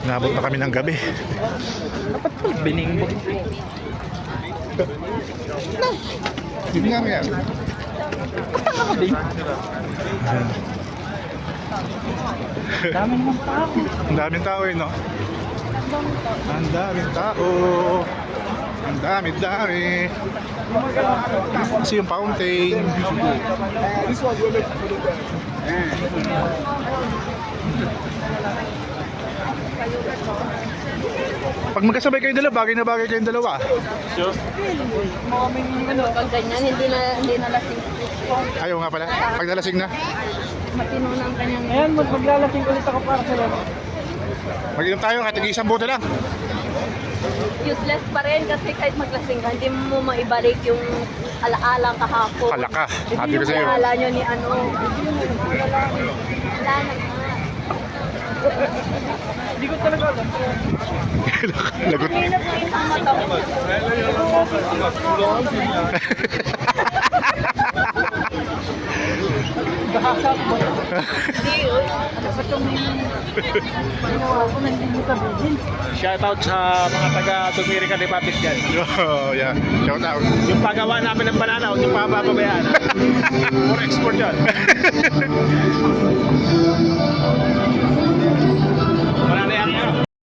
Nabot na kami ng gabi. Biningbog. Hindi nga yan. Dami naman tao. Ang daming tao eh, no? Ang daming tao. Ang dami. Kasi yung fountain. Pag magkasabay kayong dalawa, bagay na bagay kayong dalawa. Sure. Pag ganyan, hindi na lasing. Ayaw nga pala. Pag nalasing na, Matino na ang kanyang... Ayan, maglalasing ulit ako para sa laro. mag-inom tayo at isang bote lang. Useless pa rin kasi kahit maglasing ka, hindi mo maibalik yung alaala kahapon. Kalaka. Sabi ko sa'yo. Alaala nyo ni ano. Wala na nga. Hindi ko talaga alam. Lagot. Kanina po yung mga tao. Hindi yun. Ba't yung ginawa ko hindi mo sabihin? Shoutout sa mga taga Tumirica de Papis dyan. Oh, yeah. Shout out. Yung paggawa namin ng banana, huwag yung papabayaan. For export yan.